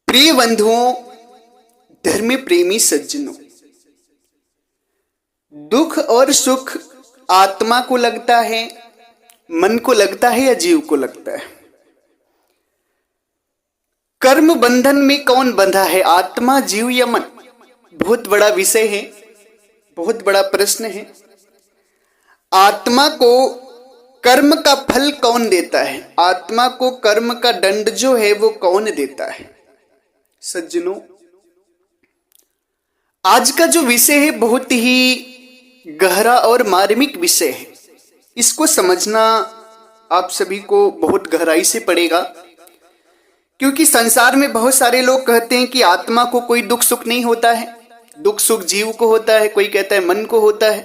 प्रिय बंधुओं, धर्म प्रेमी सज्जनों, दुख और सुख आत्मा को लगता है, मन को लगता है या जीव को लगता है? कर्म बंधन में कौन बंधा है, आत्मा, जीव या मन? बहुत बड़ा विषय है, बहुत बड़ा प्रश्न है। आत्मा को कर्म का फल कौन देता है? आत्मा को कर्म का दंड जो है वो कौन देता है? सज्जनों, आज का जो विषय है बहुत ही गहरा और मार्मिक विषय है। इसको समझना आप सभी को बहुत गहराई से पड़ेगा, क्योंकि संसार में बहुत सारे लोग कहते हैं कि आत्मा को कोई दुख सुख नहीं होता है, दुख सुख जीव को होता है। कोई कहता है मन को होता है,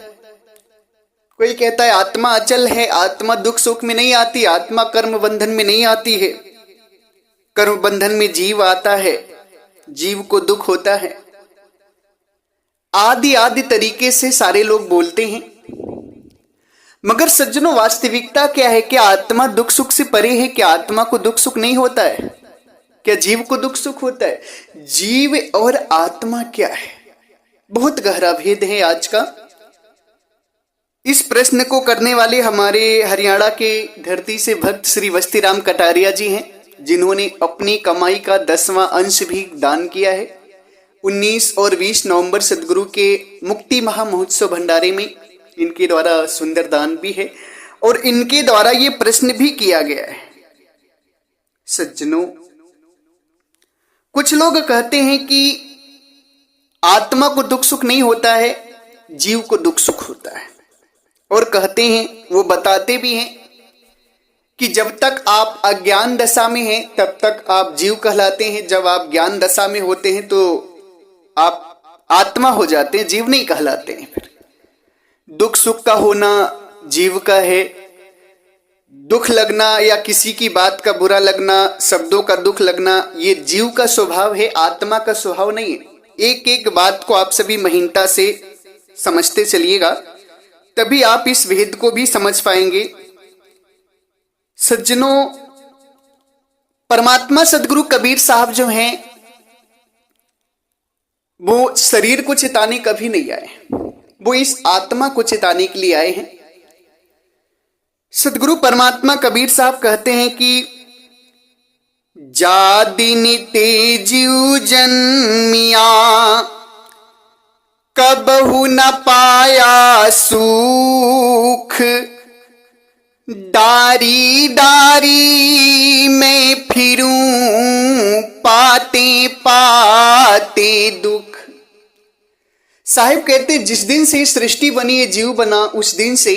कोई कहता है आत्मा अचल है, आत्मा दुख सुख में नहीं आती, आत्मा कर्म बंधन में नहीं आती है, कर्म बंधन में जीव आता है, जीव को दुख होता है। आदि आदि तरीके से सारे लोग बोलते हैं, मगर सज्जनों वास्तविकता क्या है? क्या आत्मा दुख सुख से परे है? क्या आत्मा को दुख सुख नहीं होता है? क्या जीव को दुख सुख होता है? जीव और आत्मा क्या है? बहुत गहरा भेद है आज का। इस प्रश्न को करने वाले हमारे हरियाणा के धरती से भक्त श्री वस्तीराम कटारिया जी हैं, जिन्होंने अपनी कमाई का 10वां अंश भी दान किया है। 19 और 20 नवंबर सदगुरु के मुक्ति महा महोत्सव भंडारे में इनके द्वारा सुंदर दान भी है और इनके द्वारा ये प्रश्न भी किया गया है। सज्जनों, कुछ लोग कहते हैं कि आत्मा को दुख सुख नहीं होता है, जीव को दुख सुख होता है, और कहते हैं, वो बताते भी हैं कि जब तक आप अज्ञान दशा में हैं तब तक आप जीव कहलाते हैं, जब आप ज्ञान दशा में होते हैं तो आप आत्मा हो जाते हैं, जीव नहीं कहलाते हैं। फिर दुख सुख का होना जीव का है, दुख लगना या किसी की बात का बुरा लगना, शब्दों का दुख लगना, ये जीव का स्वभाव है, आत्मा का स्वभाव नहीं है। एक एक बात को आप सभी महीनता से समझते चलिएगा, तभी आप इस भेद को भी समझ पाएंगे। सज्जनों, परमात्मा सदगुरु कबीर साहब जो हैं वो शरीर को चिताने कभी नहीं आए, वो इस आत्मा को चिताने के लिए आए हैं। सदगुरु परमात्मा कबीर साहब कहते हैं कि जा दिन ते जीव जन्मिया कबहु न पाया सुख, डारी डारी में फिरूं पाते पाते दुख। साहिब कहते जिस दिन से सृष्टि बनी है, जीव बना, उस दिन से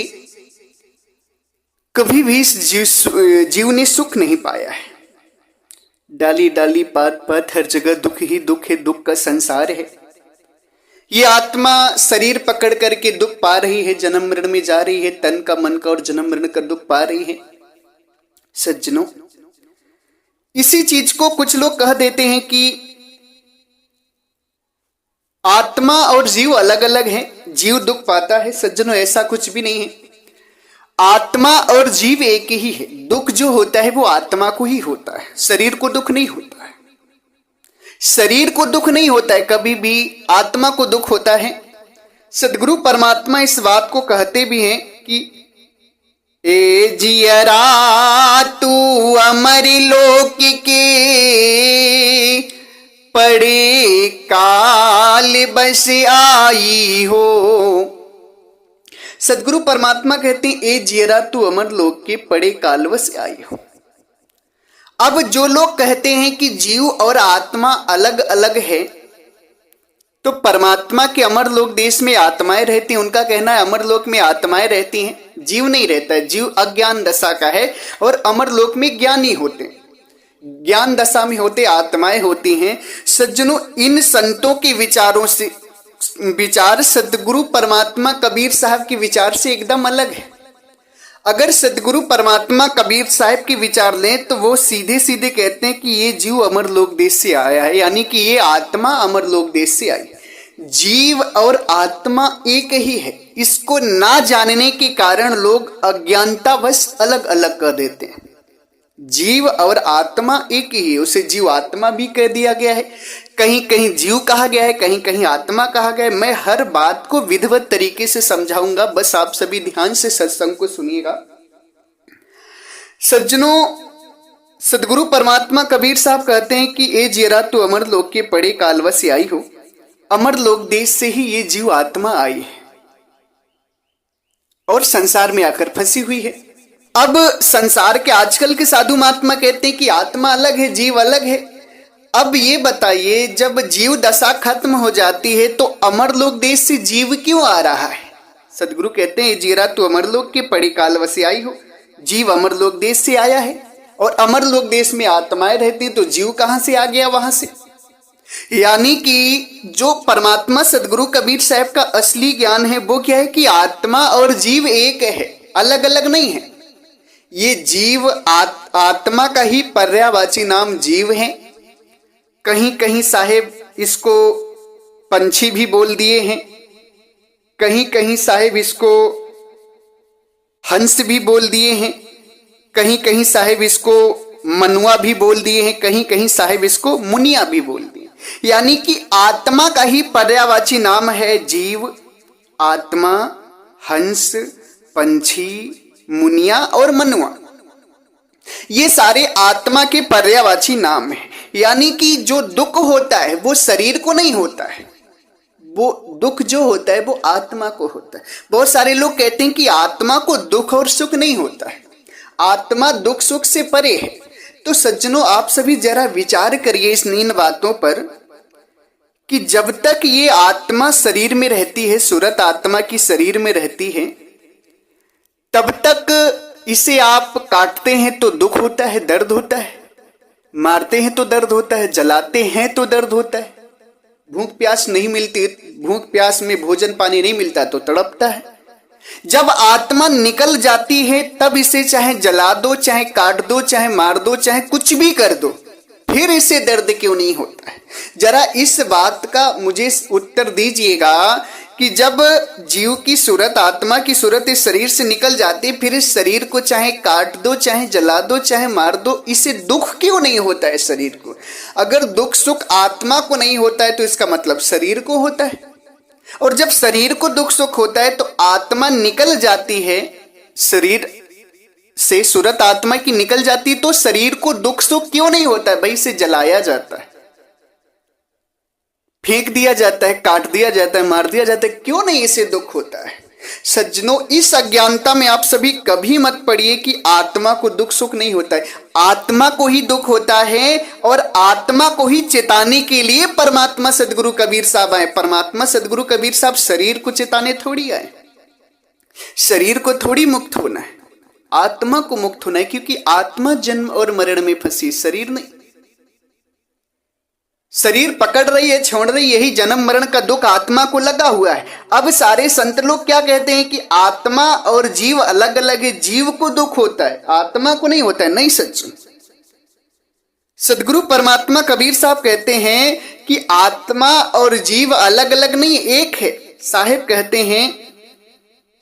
कभी भी जीव ने सुख नहीं पाया है। डाली डाली पात पात हर जगह दुख ही दुख है, दुख का संसार है। ये आत्मा शरीर पकड़ करके दुख पा रही है, जन्म मरण में जा रही है, तन का मन का और जन्म मरण का दुख पा रही है। सज्जनों, इसी चीज को कुछ लोग कह देते हैं कि आत्मा और जीव अलग अलग है, जीव दुख पाता है। सज्जनों, ऐसा कुछ भी नहीं है। आत्मा और जीव एक ही है। दुख जो होता है वो आत्मा को ही होता है, शरीर को दुख नहीं होता है। शरीर को दुख नहीं होता है, कभी भी आत्मा को दुख होता है। सदगुरु परमात्मा इस बात को कहते भी हैं कि ए जियरा तू अमर लोक के पड़े काल बस आई हो। सदगुरु परमात्मा कहते हैं, ए जियरा तू अमर लोक के पड़े काल बस आई हो। अब जो लोग कहते हैं कि जीव और आत्मा अलग अलग है, तो परमात्मा के अमर लोक देश में आत्माएं रहती हैं। उनका कहना है अमर लोक में आत्माएं रहती हैं, जीव नहीं रहता है। जीव अज्ञान दशा का है और अमर लोक में ज्ञानी होते हैं, ज्ञान दशा में होते आत्माएं होती हैं। सज्जनों, इन संतों के विचारों से विचार सदगुरु परमात्मा कबीर साहब के विचार से एकदम अलग है। अगर सदगुरु परमात्मा कबीर साहब के विचार लें तो वो सीधे सीधे कहते हैं कि ये जीव अमर लोक देश से आया है, यानी कि ये आत्मा अमर लोक देश से आई है। जीव और आत्मा एक ही है। इसको ना जानने के कारण लोग अज्ञानतावश अलग अलग कर देते हैं। जीव और आत्मा एक ही है, उसे जीव आत्मा भी कह दिया गया है, कहीं कहीं जीव कहा गया है, कहीं कहीं आत्मा कहा गया है। मैं हर बात को विधिवत तरीके से समझाऊंगा, बस आप सभी ध्यान से सत्संग को सुनिएगा। सज्जनों, सदगुरु परमात्मा कबीर साहब कहते हैं कि ए जियरा तू अमर लोक के पड़े कालवश आई हो। अमर लोक देश से ही ये जीव आत्मा आई है और संसार में आकर फंसी हुई है। अब संसार के आजकल के साधु महात्मा कहते हैं कि आत्मा अलग है, जीव अलग है। अब ये बताइए, जब जीव दशा खत्म हो जाती है तो अमरलोक देश से जीव क्यों आ रहा है? सदगुरु कहते हैं जीरा तू अमरलोक के पड़ी कालवश आई हो। जीव अमरलोक देश से आया है और अमरलोक देश में आत्माएं रहती, तो जीव कहां से आ गया वहां से? यानी कि जो परमात्मा सदगुरु कबीर साहब का असली ज्ञान है वो क्या है कि आत्मा और जीव एक है, अलग अलग नहीं है। ये जीव आत्मा का ही पर्यायवाची नाम जीव है। कहीं कहीं साहेब इसको पंछी भी बोल दिए हैं, कहीं कहीं साहेब इसको हंस भी बोल दिए हैं, कहीं कहीं साहेब इसको मनुआ भी बोल दिए हैं, कहीं कहीं साहेब इसको मुनिया भी बोल दिए। यानी कि आत्मा का ही पर्यायवाची नाम है जीव, आत्मा, हंस, पंछी, मुनिया और मनुआ। ये सारे आत्मा के पर्यायवाची नाम है। यानी कि जो दुख होता है वो शरीर को नहीं होता है, वो दुख जो होता है वो आत्मा को होता है। बहुत सारे लोग कहते हैं कि आत्मा को दुख और सुख नहीं होता है, आत्मा दुख सुख से परे है। तो सज्जनों, आप सभी जरा विचार करिए इन बातों पर कि जब तक ये आत्मा शरीर में रहती है, सूरत आत्मा की शरीर में रहती है, तब तक इसे आप काटते हैं तो दुख होता है, दर्द होता है, मारते हैं तो दर्द होता है, जलाते हैं तो दर्द होता है, भूख प्यास नहीं मिलती, भूख प्यास में भोजन पानी नहीं मिलता तो तड़पता है। जब आत्मा निकल जाती है तब इसे चाहे जला दो, चाहे काट दो, चाहे मार दो, चाहे कुछ भी कर दो, फिर इसे दर्द क्यों नहीं होता है? जरा इस बात का मुझे उत्तर दीजिएगा कि जब जीव की सूरत, आत्मा की सूरत इस शरीर से निकल जाती है, फिर इस शरीर को चाहे काट दो, चाहे जला दो, चाहे मार दो, इसे दुख क्यों नहीं होता है शरीर को? अगर दुख सुख आत्मा को नहीं होता है तो इसका मतलब शरीर को होता है। और जब शरीर को दुख सुख होता है तो आत्मा निकल जाती है शरीर से, सूरत आत्मा की निकल जाती है, तो शरीर को दुख सुख क्यों नहीं होता है? भाई इसे जलाया जाता है, फेंक दिया जाता है, काट दिया जाता है, मार दिया जाता है, क्यों नहीं इसे दुख होता है? सज्जनों, इस अज्ञानता में आप सभी कभी मत पड़िए कि आत्मा को दुख सुख नहीं होता है। आत्मा को ही दुख होता है और आत्मा को ही चेताने के लिए परमात्मा सदगुरु कबीर साहब आए। परमात्मा सदगुरु कबीर साहब शरीर को चेताने थोड़ी आए, शरीर को थोड़ी मुक्त होना है, आत्मा को मुक्त होना है, क्योंकि आत्मा जन्म और मरण में फंसी, शरीर नहीं। शरीर पकड़ रही है, छोड़ रही, यही जन्म मरण का दुख आत्मा को लगा हुआ है। अब सारे संत लोग क्या कहते हैं कि आत्मा और जीव अलग अलग है, जीव को दुख होता है, आत्मा को नहीं होता है। नहीं सच्चू, सदगुरु परमात्मा कबीर साहब कहते हैं कि आत्मा और जीव अलग अलग नहीं, एक है। साहेब कहते हैं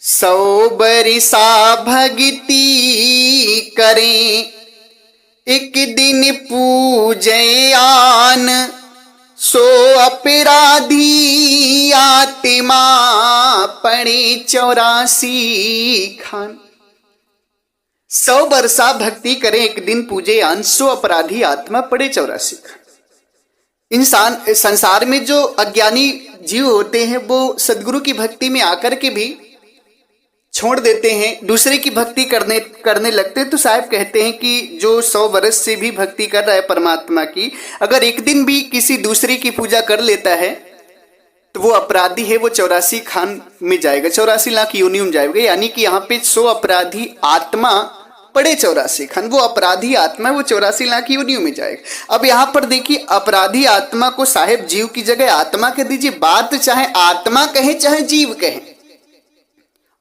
100 बरिसा भगती करें, एक दिन पूजे आन, सो अपराधी आत्मा पड़े 84 खान। 100 बरसा भक्ति करें, एक दिन पूजे आन, सो अपराधी आत्मा पड़े 84 खान। इंसान संसार में जो अज्ञानी जीव होते हैं वो सदगुरु की भक्ति में आकर के भी छोड़ देते हैं, दूसरे की भक्ति करने लगते हैं। तो साहब कहते हैं कि जो 100 वर्ष से भी भक्ति कर रहा है परमात्मा की, अगर एक दिन भी किसी दूसरे की पूजा कर लेता है तो वो अपराधी है, वो 84 खान में जाएगा, 84 लाख योनियों में जाएगा। यानी कि यहाँ पे 100 अपराधी आत्मा पड़े 84 खान, वो अपराधी आत्मा है, वो 84 लाख योनियों में जाएगा। अब यहाँ पर देखिए, अपराधी आत्मा को साहेब जीव की जगह आत्मा कह दीजिए, बात चाहे आत्मा कहे चाहे जीव कहे,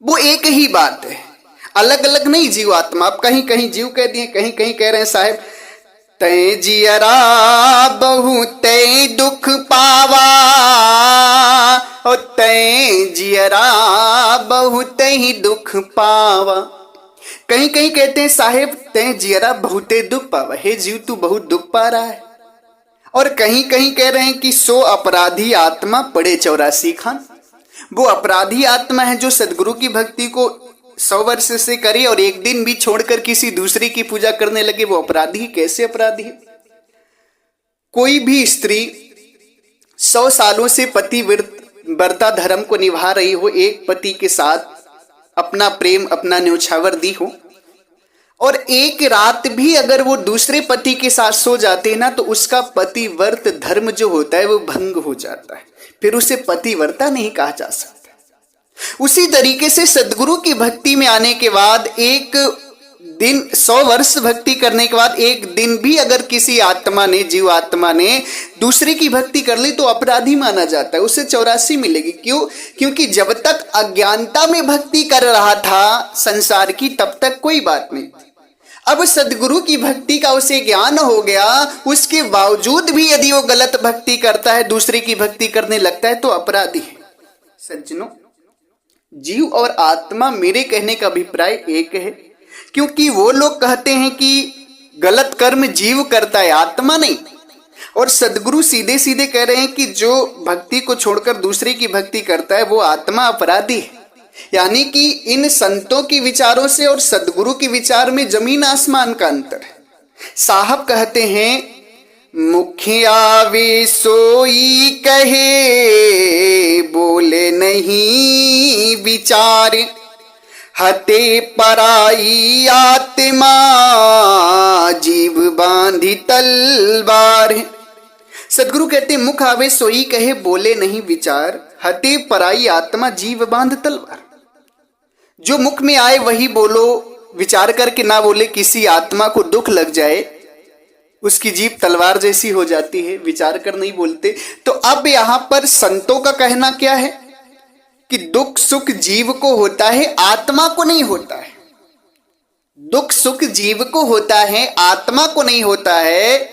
वो एक ही बात है, अलग अलग नहीं जीव आत्मा। आप कहीं कहीं जीव कह दिए, कहीं कहीं कह रहे हैं साहेब तै जियरा बहुत दुख पावा, और तै जियरा बहुत ही दुख पावा। कहीं कहीं कहते हैं साहेब तय जियरा बहुते दुख पावा, हे जीव तू बहुत दुख पा रहा है। और कहीं कहीं कह रहे हैं कि सो अपराधी आत्मा पड़े 84 खान। वो अपराधी आत्मा है जो सदगुरु की भक्ति को 100 वर्ष से करे और एक दिन भी छोड़कर किसी दूसरे की पूजा करने लगे, वो अपराधी कैसे अपराधी है? कोई भी स्त्री 100 सालों से पति व्रता धर्म को निभा रही हो, एक पति के साथ अपना प्रेम अपना न्योछावर दी हो, और एक रात भी अगर वो दूसरे पति के साथ सो जाते हैं ना, तो उसका पतिव्रत धर्म जो होता है वो भंग हो जाता है, फिर उसे पतिव्रता नहीं कहा जा सकता। उसी तरीके से सदगुरु की भक्ति में आने के बाद एक दिन 100 वर्ष भक्ति करने के बाद एक दिन भी अगर किसी आत्मा ने जीव आत्मा ने दूसरे की भक्ति कर ली तो अपराधी माना जाता है, उसे 84 मिलेगी। क्यों? क्योंकि जब तक अज्ञानता में भक्ति कर रहा था संसार की तब तक कोई बात नहीं। अब सदगुरु की भक्ति का उसे ज्ञान हो गया, उसके बावजूद भी यदि वो गलत भक्ति करता है, दूसरे की भक्ति करने लगता है तो अपराधी है। सज्जनों, जीव और आत्मा मेरे कहने का अभिप्राय एक है, क्योंकि वो लोग कहते हैं कि गलत कर्म जीव करता है आत्मा नहीं, और सदगुरु सीधे सीधे कह रहे हैं कि जो भक्ति को छोड़कर दूसरे की भक्ति करता है वो आत्मा अपराधी है। यानी कि इन संतों की विचारों से और सदगुरु के विचार में जमीन आसमान का अंतर है। साहब कहते हैं, मुखिया वे सोई कहे बोले नहीं विचार, हते पराई आत्मा जीव बांधी तलवार। सदगुरु कहते मुख आवे सोई कहे बोले नहीं विचार, हते पराई आत्मा जीव बांध तलवार। जो मुख में आए वही बोलो, विचार करके ना बोले, किसी आत्मा को दुख लग जाए उसकी जीभ तलवार जैसी हो जाती है, विचार कर नहीं बोलते। तो अब यहां पर संतों का कहना क्या है कि दुख सुख जीव को होता है, आत्मा को नहीं होता है। दुख सुख जीव को होता है, आत्मा को नहीं होता है।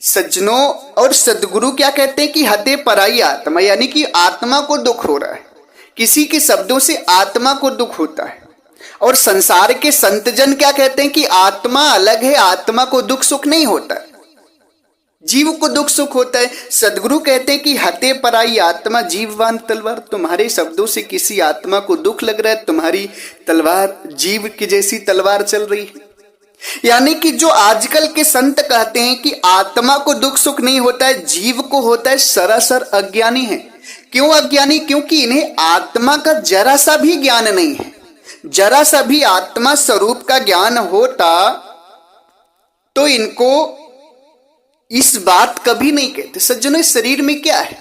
सज्जनों, और सदगुरु क्या कहते हैं कि हते पराई आत्मा, यानी कि आत्मा को दुख हो रहा है, किसी के शब्दों से आत्मा को दुख होता है। और संसार के संतजन क्या कहते हैं कि आत्मा अलग है, आत्मा को दुख सुख नहीं होता है, जीव को दुख सुख होता है। सदगुरु कहते हैं कि हते पराई आत्मा जीव बांध तलवार। तुम्हारे शब्दों से किसी आत्मा को दुख लग रहा है, तुम्हारी तलवार जीव की जैसी तलवार चल रही है। यानी कि जो आजकल के संत कहते हैं कि आत्मा को दुख सुख नहीं होता है, जीव को होता है, सरासर अज्ञानी है। क्यों अज्ञानी? क्योंकि इन्हें आत्मा का जरा सा भी ज्ञान नहीं है। जरा सा भी आत्मा स्वरूप का ज्ञान होता तो इनको इस बात कभी नहीं कहते। सज्जनों, इस शरीर में क्या है?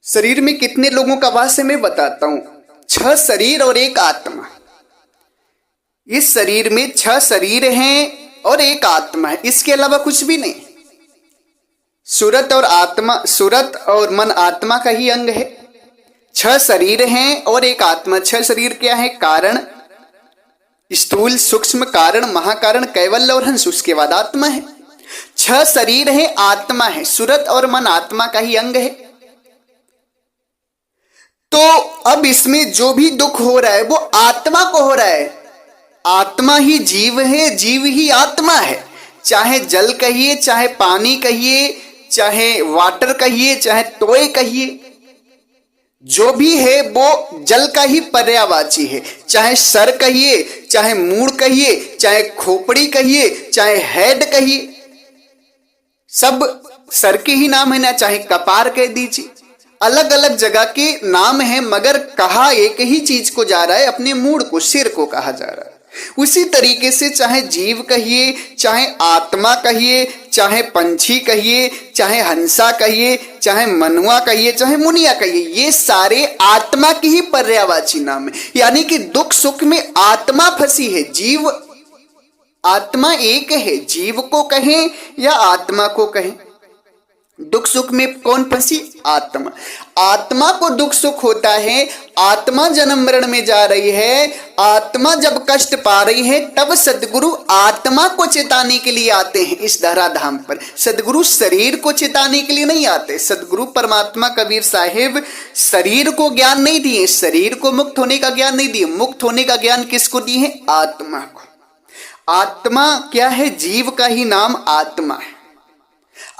शरीर में कितने लोगों का वास है मैं बताता हूं। 6 शरीर और 1 आत्मा। इस शरीर में 6 शरीर हैं और 1 आत्मा है, इसके अलावा कुछ भी नहीं। सूरत और मन आत्मा का ही अंग है। 6 शरीर हैं और 1 आत्मा। 6 शरीर क्या है? कारण, स्थूल, सूक्ष्म, कारण, महाकारण, कैवल्य और हंस, उसके बाद आत्मा है। 6 शरीर है, आत्मा है, सूरत और मन आत्मा का ही अंग है। तो अब इसमें जो भी दुख हो रहा है वो आत्मा को हो रहा है। आत्मा ही जीव है, जीव ही आत्मा है। चाहे जल कहिए, चाहे पानी कहिए, चाहे वाटर कहिए, चाहे टोय कहिए, जो भी है वो जल का ही पर्यायवाची है। चाहे सर कहिए, चाहे मूड़ कहिए, चाहे खोपड़ी कहिए, चाहे हेड कहिए, सब सर के ही नाम है ना। चाहे कपार कह दीजिए, अलग अलग जगह के नाम है, मगर कहा एक ही चीज को जा रहा है, अपने मूड को, सिर को कहा जा रहा है। उसी तरीके से चाहे जीव कहिए, चाहे आत्मा कहिए, चाहे पंछी कहिए, चाहे हंसा कहिए, चाहे मनुआ कहिए, चाहे मुनिया कहिए, ये सारे आत्मा की ही पर्यायवाची नाम है। यानी कि दुख सुख में आत्मा फंसी है, जीव आत्मा एक है। जीव को कहें या आत्मा को कहें, दुख सुख में कौन फंसी? आत्मा। आत्मा को दुख सुख होता है, आत्मा जन्म मरण में जा रही है, आत्मा जब कष्ट पा रही है, तब सदगुरु आत्मा को चेताने के लिए आते हैं इस धराधाम पर। सदगुरु शरीर को चेताने के लिए नहीं आते। सदगुरु परमात्मा कबीर साहिब शरीर को ज्ञान नहीं दिए, शरीर को मुक्त होने का ज्ञान नहीं दिए। मुक्त होने का ज्ञान किसको दिए हैं? आत्मा को। आत्मा क्या है? जीव का ही नाम आत्मा है।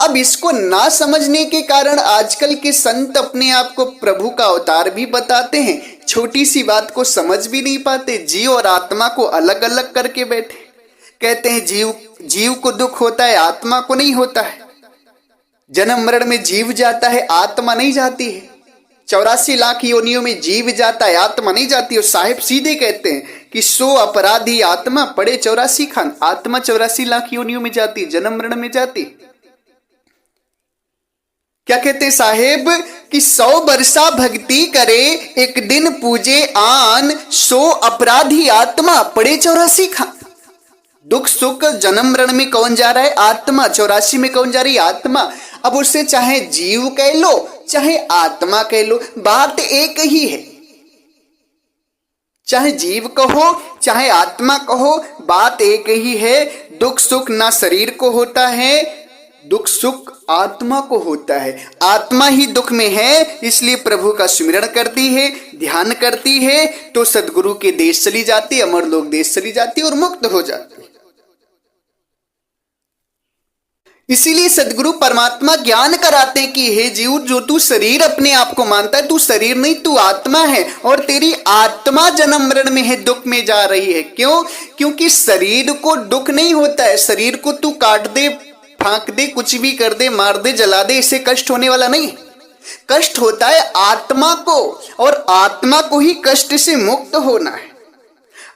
अब इसको ना समझने के कारण आजकल के संत अपने आप को प्रभु का अवतार भी बताते हैं, छोटी सी बात को समझ भी नहीं पाते। जीव और आत्मा को अलग अलग करके बैठे, कहते हैं जीव को दुख होता है, आत्मा को नहीं होता है। जन्म मरण में जीव जाता है, आत्मा नहीं जाती है। 84 लाख योनियों में जीव जाता है, आत्मा नहीं जाती। और साहिब सीधे कहते हैं कि 100 अपराधी आत्मा पड़े 84 खान। आत्मा 84 लाख योनियों में जाती, जन्म मरण में जाती। क्या कहते साहेब कि 100 बरसा भक्ति करे, एक दिन पूजे आन, 100 अपराधी आत्मा पड़े 84 खान। दुख सुख जन्म मरण में कौन जा रहा है? आत्मा। 84 में कौन जा रही है? आत्मा। अब उससे चाहे जीव कह लो चाहे आत्मा कह लो, बात एक ही है। चाहे जीव कहो चाहे आत्मा कहो, बात एक ही है। दुख सुख ना शरीर को होता है, दुख सुख आत्मा को होता है। आत्मा ही दुख में है, इसलिए प्रभु का सुमिरन करती है, ध्यान करती है, तो सदगुरु के देश चली जाती है, अमर लोक देश चली जाती है और मुक्त हो जाती है। इसीलिए सदगुरु परमात्मा ज्ञान कराते हैं कि हे जीव, जो तू शरीर अपने आप को मानता है, तू शरीर नहीं, तू आत्मा है। और तेरी आत्मा जन्म मरण में है, दुख में जा रही है। क्यों? क्योंकि शरीर को दुख नहीं होता है। शरीर को तू काट दे, फांक दे, कुछ भी कर दे, मार दे, जला दे, इससे कष्ट होने वाला नहीं। कष्ट होता है आत्मा को, और आत्मा को ही कष्ट से मुक्त होना है।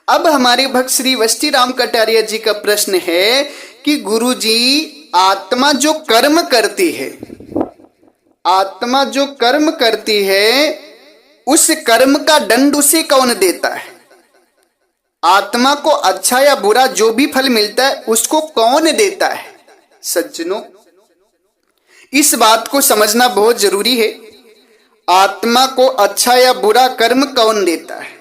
अब हमारे भक्त श्री वस्ती राम कटारिया जी का प्रश्न है कि गुरु जी, आत्मा जो कर्म करती है, आत्मा जो कर्म करती है, उस कर्म का दंड उसे कौन देता है? आत्मा को अच्छा या बुरा जो भी फल मिलता है, उसको कौन देता है? सज्जनों, इस बात को समझना बहुत जरूरी है। आत्मा को अच्छा या बुरा कर्म कौन देता है?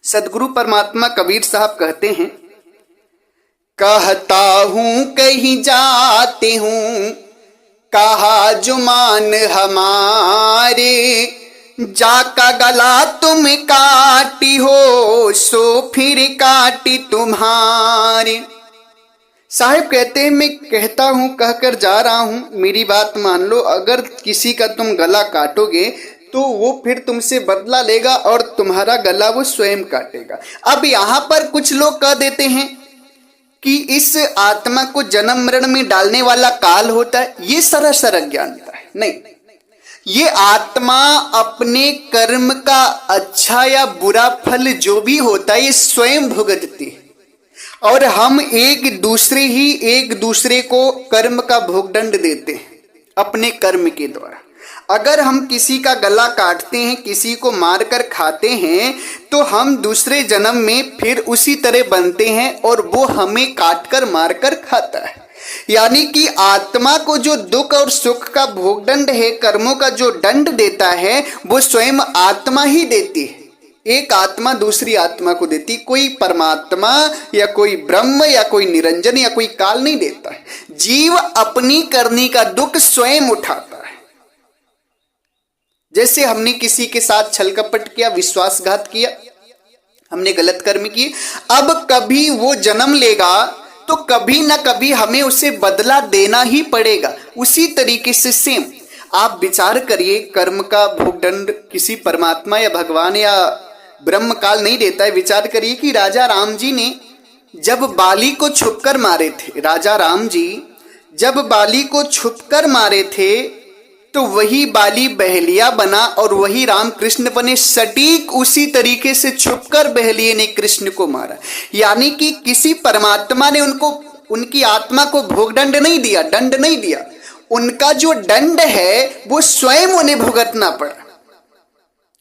सदगुरु परमात्मा कबीर साहब कहते हैं, कहता हूं कहीं जाते हूं, कहा जुमान हमारे, जाका गला तुम काटी हो, सो फिर काटी तुम्हारे। साहिब कहते हैं, मैं कहता हूं, कहकर जा रहा हूं, मेरी बात मान लो, अगर किसी का तुम गला काटोगे तो वो फिर तुमसे बदला लेगा और तुम्हारा गला वो स्वयं काटेगा। अब यहां पर कुछ लोग कह देते हैं कि इस आत्मा को जन्म मरण में डालने वाला काल होता है। ये सरासर अज्ञानता है। नहीं, ये आत्मा अपने कर्म का अच्छा या बुरा फल जो भी होता है, ये स्वयं भुगतती है, और हम एक दूसरे को कर्म का भोगदंड देते हैं अपने कर्म के द्वारा। अगर हम किसी का गला काटते हैं, किसी को मारकर खाते हैं, तो हम दूसरे जन्म में फिर उसी तरह बनते हैं और वो हमें काटकर मारकर खाता है। यानी कि आत्मा को जो दुख और सुख का भोगदंड है, कर्मों का जो दंड देता है, वो स्वयं आत्मा ही देती है। एक आत्मा दूसरी आत्मा को देती, कोई परमात्मा या कोई ब्रह्म या कोई निरंजन या कोई काल नहीं देता है। जीव अपनी करनी का दुख स्वयं उठाता है। जैसे हमने किसी के साथ छल कपट किया, विश्वासघात किया, हमने गलत कर्म किए, अब कभी वो जन्म लेगा तो कभी ना कभी हमें उसे बदला देना ही पड़ेगा। उसी तरीके से सेम आप विचार करिए, कर्म का भोगदंड किसी परमात्मा या भगवान या ब्रह्म काल नहीं देता है। विचार करिए कि राजा राम जी ने जब बाली को छुपकर मारे थे, राजा राम जी जब बाली को छुपकर मारे थे, तो वही बाली बहलिया बना और वही राम कृष्ण बने। सटीक उसी तरीके से छुपकर बहलिये ने कृष्ण को मारा। यानी कि किसी परमात्मा ने उनकी आत्मा को भोगदंड नहीं दिया, दंड नहीं दिया। उनका जो दंड है वो स्वयं उन्हें भुगतना पड़ा।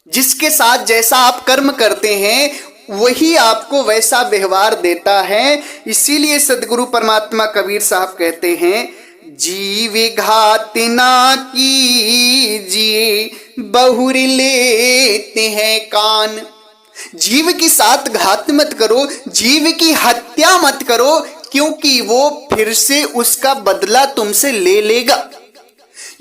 जिसके साथ जैसा आप कर्म करते हैं वही आपको वैसा व्यवहार देता है। इसीलिए सदगुरु परमात्मा कबीर साहब कहते हैं, जीव घात ना कीजिए, बहुर लेते हैं कान। जीव के साथ घात मत करो, जीव की हत्या मत करो, क्योंकि वो फिर से उसका बदला तुमसे ले लेगा।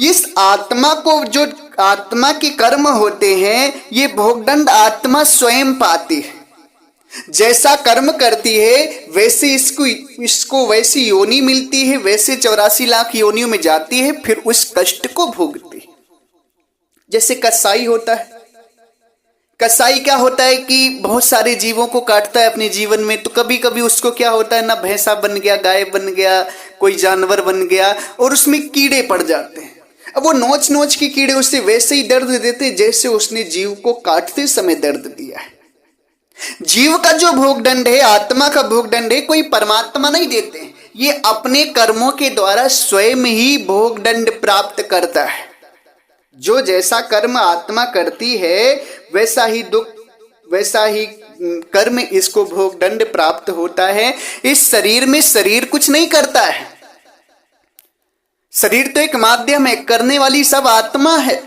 इस आत्मा को, जो आत्मा के कर्म होते हैं, ये भोगदंड आत्मा स्वयं पाती है। जैसा कर्म करती है वैसे इसको वैसी योनि मिलती है, वैसे 84 लाख योनियों में जाती है, फिर उस कष्ट को भोगती है। जैसे कसाई होता है, कसाई क्या होता है कि बहुत सारे जीवों को काटता है अपने जीवन में, तो कभी कभी उसको क्या होता है ना, भैंसा बन गया, गाय बन गया, कोई जानवर बन गया, और उसमें कीड़े पड़ जाते हैं। अब वो नोच नोच के कीड़े उससे वैसे ही दर्द देते जैसे उसने जीव को काटते समय दर्द दिया है। जीव का जो भोगदंड है, आत्मा का भोगदंड है, कोई परमात्मा नहीं देते, ये अपने कर्मों के द्वारा स्वयं ही भोगदंड प्राप्त करता है। जो जैसा कर्म आत्मा करती है वैसा ही दुख, वैसा ही कर्म इसको भोगदंड प्राप्त होता है। इस शरीर में शरीर कुछ नहीं करता है, शरीर तो एक माध्यम है, करने वाली सब आत्मा है,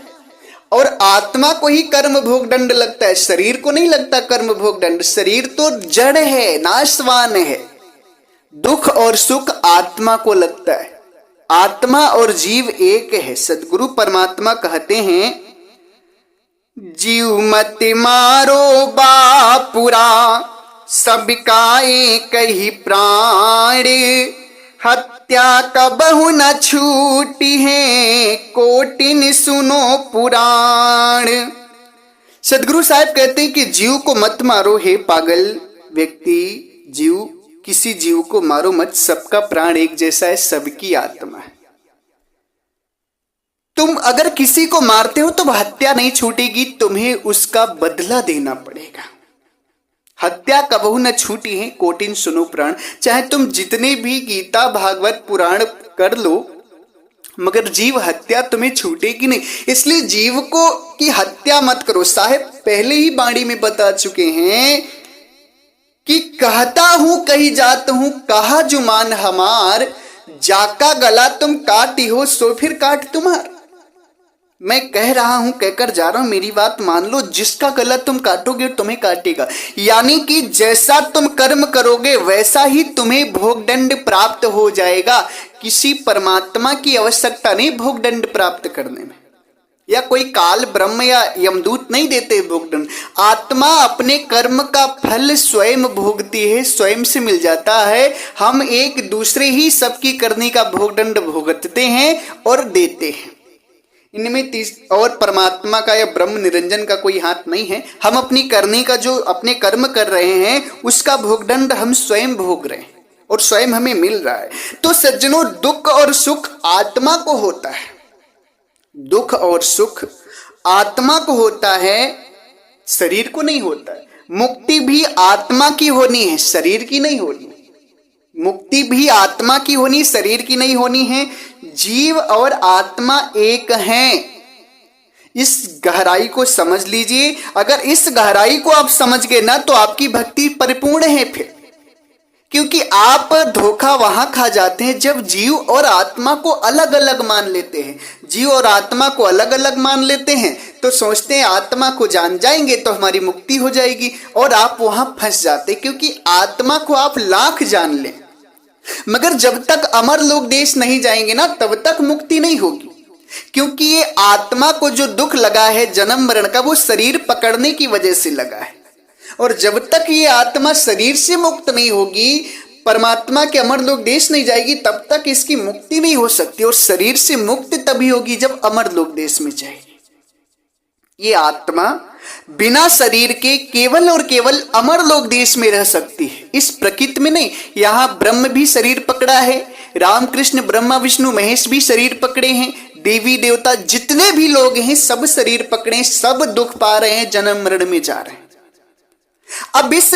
और आत्मा को ही कर्म भोगदंड लगता है, शरीर को नहीं लगता कर्म भोगदंड। शरीर तो जड़ है, नाशवान है, दुख और सुख आत्मा को लगता है। आत्मा और जीव एक है। सदगुरु परमात्मा कहते हैं, जीव मत मारो बापुरा, सबका एक ही प्राण, हत्या कबहु न छूटी है, कोटिन सुनो पुराण। सदगुरु साहब कहते हैं कि जीव को मत मारो, हे पागल व्यक्ति, जीव, किसी जीव को मारो मत, सबका प्राण एक जैसा है, सबकी आत्मा है। तुम अगर किसी को मारते हो तो हत्या नहीं छूटेगी, तुम्हें उसका बदला देना पड़ेगा। हत्या कबहू न छूटी है, कोटिन सुनो प्राण। चाहे तुम जितने भी गीता भागवत पुराण कर लो, मगर जीव हत्या तुम्हें छूटेगी नहीं। इसलिए जीव को की हत्या मत करो। साहेब पहले ही बाणी में बता चुके हैं कि कहता हूं कही जात हूं, कहा जुमान हमार, जाका गला तुम काटी हो सो फिर काट तुम्हार। मैं कह रहा हूं, कहकर जा रहा हूं, मेरी बात मान लो, जिसका गला तुम काटोगे तुम्हें काटेगा। यानी कि जैसा तुम कर्म करोगे वैसा ही तुम्हें भोगदंड प्राप्त हो जाएगा। किसी परमात्मा की आवश्यकता नहीं भोगदंड प्राप्त करने में, या कोई काल ब्रह्म या यमदूत नहीं देते भोगदंड। आत्मा अपने कर्म का फल स्वयं भोगती है, स्वयं से मिल जाता है। हम एक दूसरे ही सबकी करने का भोगदंड भुगतते हैं और देते हैं। इनमें और परमात्मा का या ब्रह्म निरंजन का कोई हाथ नहीं है। हम अपनी करने का, जो अपने कर्म कर रहे हैं, उसका भोगदंड हम स्वयं भोग रहे हैं और स्वयं हमें मिल रहा है। तो सज्जनों, दुख और सुख आत्मा को होता है, दुख और सुख आत्मा को होता है, शरीर को नहीं होता है। मुक्ति भी आत्मा की होनी है, शरीर की नहीं होनी। मुक्ति भी आत्मा की होनी, शरीर की नहीं होनी है। जीव और आत्मा एक हैं। इस गहराई को समझ लीजिए। अगर इस गहराई को आप समझ गए ना, तो आपकी भक्ति परिपूर्ण है फिर। क्योंकि आप धोखा वहां खा जाते हैं जब जीव और आत्मा को अलग अलग मान लेते हैं। जीव और आत्मा को अलग अलग मान लेते हैं तो सोचते हैं आत्मा को जान जाएंगे तो हमारी मुक्ति हो जाएगी, और आप वहां फंस जाते, क्योंकि आत्मा को आप लाख जान लें, मगर जब तक अमर लोक देश नहीं जाएंगे ना, तब तक मुक्ति नहीं होगी। क्योंकि ये आत्मा को जो दुख लगा है जन्म मरण का, वो शरीर पकड़ने की वजह से लगा है। और जब तक ये आत्मा शरीर से मुक्त नहीं होगी, परमात्मा के अमर लोक देश नहीं जाएगी, तब तक इसकी मुक्ति नहीं हो सकती। और शरीर से मुक्ति तभी होगी जब अमर लोक देश में जाएगी। ये आत्मा बिना शरीर के केवल और केवल अमर लोक देश में रह सकती है, इस प्रकृति में नहीं। यहां ब्रह्म भी शरीर पकड़ा है, रामकृष्ण ब्रह्मा विष्णु महेश भी शरीर पकड़े हैं, देवी देवता जितने भी लोग हैं सब शरीर पकड़े, सब दुख पा रहे हैं, जन्म मरण में जा रहे हैं। अब इस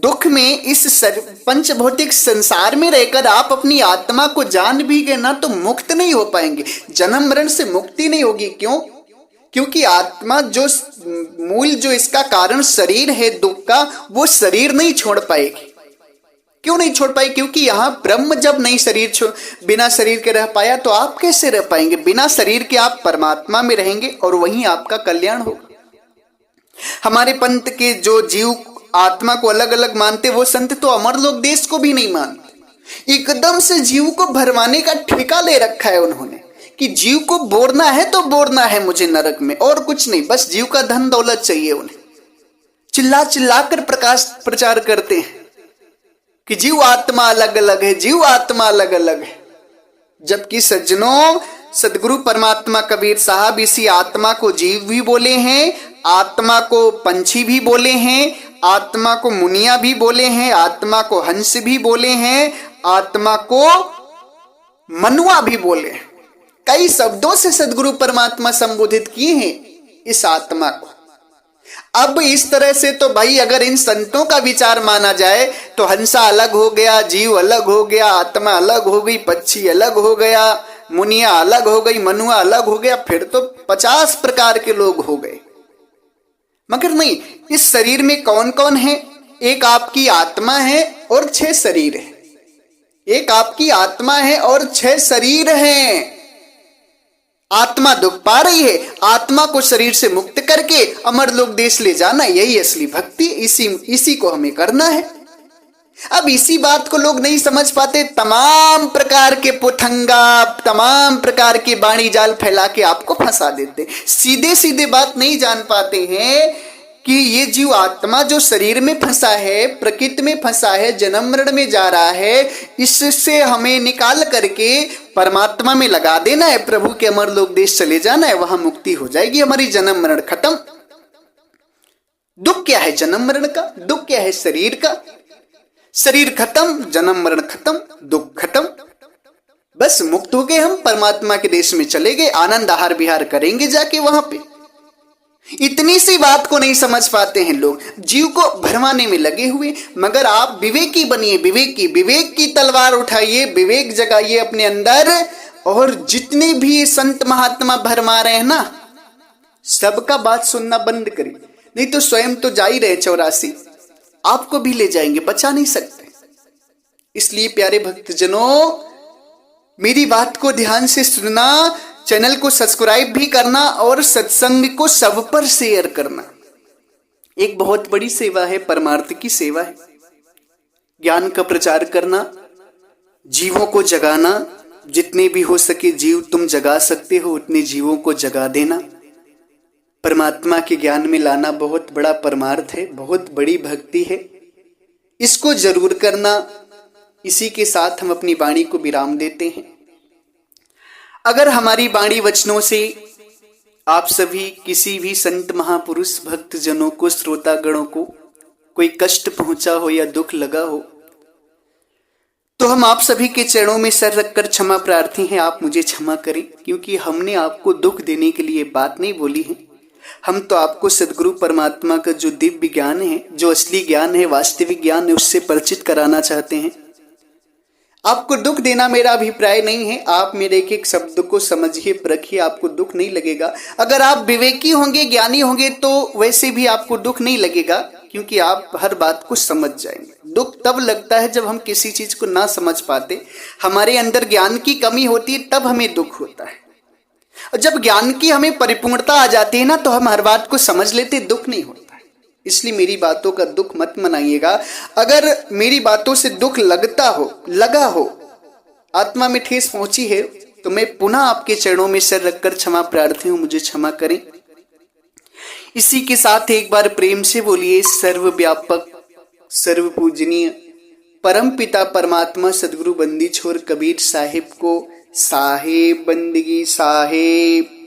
दुख में, इस पंचभौतिक संसार में रहकर आप अपनी आत्मा को जान भी गए ना, तो मुक्त नहीं हो पाएंगे, जन्म मरण से मुक्ति नहीं होगी। क्यों? क्योंकि आत्मा जो मूल, जो इसका कारण शरीर है दुख का, वो शरीर नहीं छोड़ पाएगी। क्यों नहीं छोड़ पाए? क्योंकि यहां ब्रह्म जब नहीं बिना शरीर के रह पाया, तो आप कैसे रह पाएंगे? बिना शरीर के आप परमात्मा में रहेंगे और वहीं आपका कल्याण होगा। हमारे पंथ के जो जीव आत्मा को अलग अलग मानते, वो संत तो अमरलोक देश को भी नहीं मानते। एकदम से जीव को भरमाने का ठेका ले रखा है उन्होंने कि जीव को बोरना है तो बोरना है मुझे नरक में, और कुछ नहीं, बस जीव का धन दौलत चाहिए उन्हें। चिल्ला चिल्ला कर प्रचार करते हैं कि जीव आत्मा अलग अलग है, जीव आत्मा अलग अलग है। जबकि सज्जनों, सदगुरु परमात्मा कबीर साहब इसी आत्मा को जीव भी बोले हैं, आत्मा को पंछी भी बोले हैं, आत्मा को मुनिया भी बोले हैं, आत्मा को हंस भी बोले हैं, आत्मा को मनुआ भी बोले हैं। कई शब्दों से सदगुरु परमात्मा संबोधित किए हैं इस आत्मा को। अब इस तरह से तो भाई अगर इन संतों का विचार माना जाए तो हंसा अलग हो गया, जीव अलग हो गया, आत्मा अलग हो गई, पक्षी अलग हो गया, मुनिया अलग हो गई, मनुआ अलग हो गया, फिर तो 50 प्रकार के लोग हो गए। मगर नहीं, इस शरीर में कौन कौन है? एक आपकी आत्मा है और 6 शरीर है। एक आपकी आत्मा है और 6 शरीर हैं। आत्मा दुख पा रही है, आत्मा को शरीर से मुक्त करके अमरलोक देश ले जाना, यही असली भक्ति, इसी को हमें करना है। अब इसी बात को लोग नहीं समझ पाते, तमाम प्रकार के पुथंगा, तमाम प्रकार के बाणी जाल फैला के आपको फंसा देते। सीधे सीधे बात नहीं जान पाते हैं कि ये जीव आत्मा जो शरीर में फंसा है, प्रकृति में फंसा है, जन्म मरण में जा रहा है, इससे हमें निकाल करके परमात्मा में लगा देना है, प्रभु के अमरलोक देश चले जाना है, वहां मुक्ति हो जाएगी, हमारी जन्म मरण खत्म। दुख क्या है जन्म मरण का? दुख क्या है शरीर का? शरीर खत्म, जन्म मरण खत्म, दुख खत्म, बस मुक्त हो गए हम, परमात्मा के देश में चले गए, आनंद आहार विहार करेंगे जाके वहां पे। इतनी सी बात को नहीं समझ पाते हैं लोग, जीव को भरमाने में लगे हुए। मगर आप विवेकी बनिए, विवेक की तलवार उठाइए, विवेक जगाइए अपने अंदर, और जितने भी संत महात्मा भरमा रहे हैं ना, सबका बात सुनना बंद करिए, नहीं तो स्वयं तो जा ही रहे 84, आपको भी ले जाएंगे, बचा नहीं सकते। इसलिए प्यारे भक्तजनों, मेरी बात को ध्यान से सुनना, चैनल को सब्सक्राइब भी करना और सत्संग को सब पर शेयर करना। एक बहुत बड़ी सेवा है, परमार्थ की सेवा है। ज्ञान का प्रचार करना, जीवों को जगाना, जितने भी हो सके जीव तुम जगा सकते हो उतने जीवों को जगा देना, परमात्मा के ज्ञान में लाना बहुत बड़ा परमार्थ है, बहुत बड़ी भक्ति है। इसको जरूर करना। इसी के साथ हम अपनी वाणी को विराम देते हैं। अगर हमारी वाणी वचनों से आप सभी किसी भी संत महापुरुष भक्त जनों को, श्रोतागणों को कोई कष्ट पहुंचा हो या दुख लगा हो, तो हम आप सभी के चरणों में सर रखकर क्षमा प्रार्थी हैं। आप मुझे क्षमा करें, क्योंकि हमने आपको दुख देने के लिए बात नहीं बोली है। हम तो आपको सदगुरु परमात्मा का जो दिव्य ज्ञान है, जो असली ज्ञान है, वास्तविक ज्ञान है, उससे परिचित कराना चाहते हैं। आपको दुख देना मेरा अभिप्राय नहीं है। आप मेरे एक एक शब्द को समझिए, परखिए, आपको दुख नहीं लगेगा। अगर आप विवेकी होंगे, ज्ञानी होंगे, तो वैसे भी आपको दुख नहीं लगेगा, क्योंकि आप हर बात को समझ जाएंगे। दुख तब लगता है जब हम किसी चीज को ना समझ पाते, हमारे अंदर ज्ञान की कमी होती है, तब हमें दुख होता है। और जब ज्ञान की हमें परिपूर्णता आ जाती है ना, तो हम हर बात को समझ लेते, दुख नहीं होता है। इसलिए मेरी बातों का दुख मत मनाइएगा। अगर मेरी बातों से दुख लगा हो, आत्मा में ठेस पहुंची है, तो मैं पुनः आपके चरणों में सिर रखकर क्षमा प्रार्थी हूं, मुझे क्षमा करें। इसी के साथ एक बार प्रेम से बोलिए, सर्वव्यापक सर्व पूजनीय परम पिता परमात्मा सदगुरु बंदी छोर कबीर साहिब को साहेब बंदगी साहेब।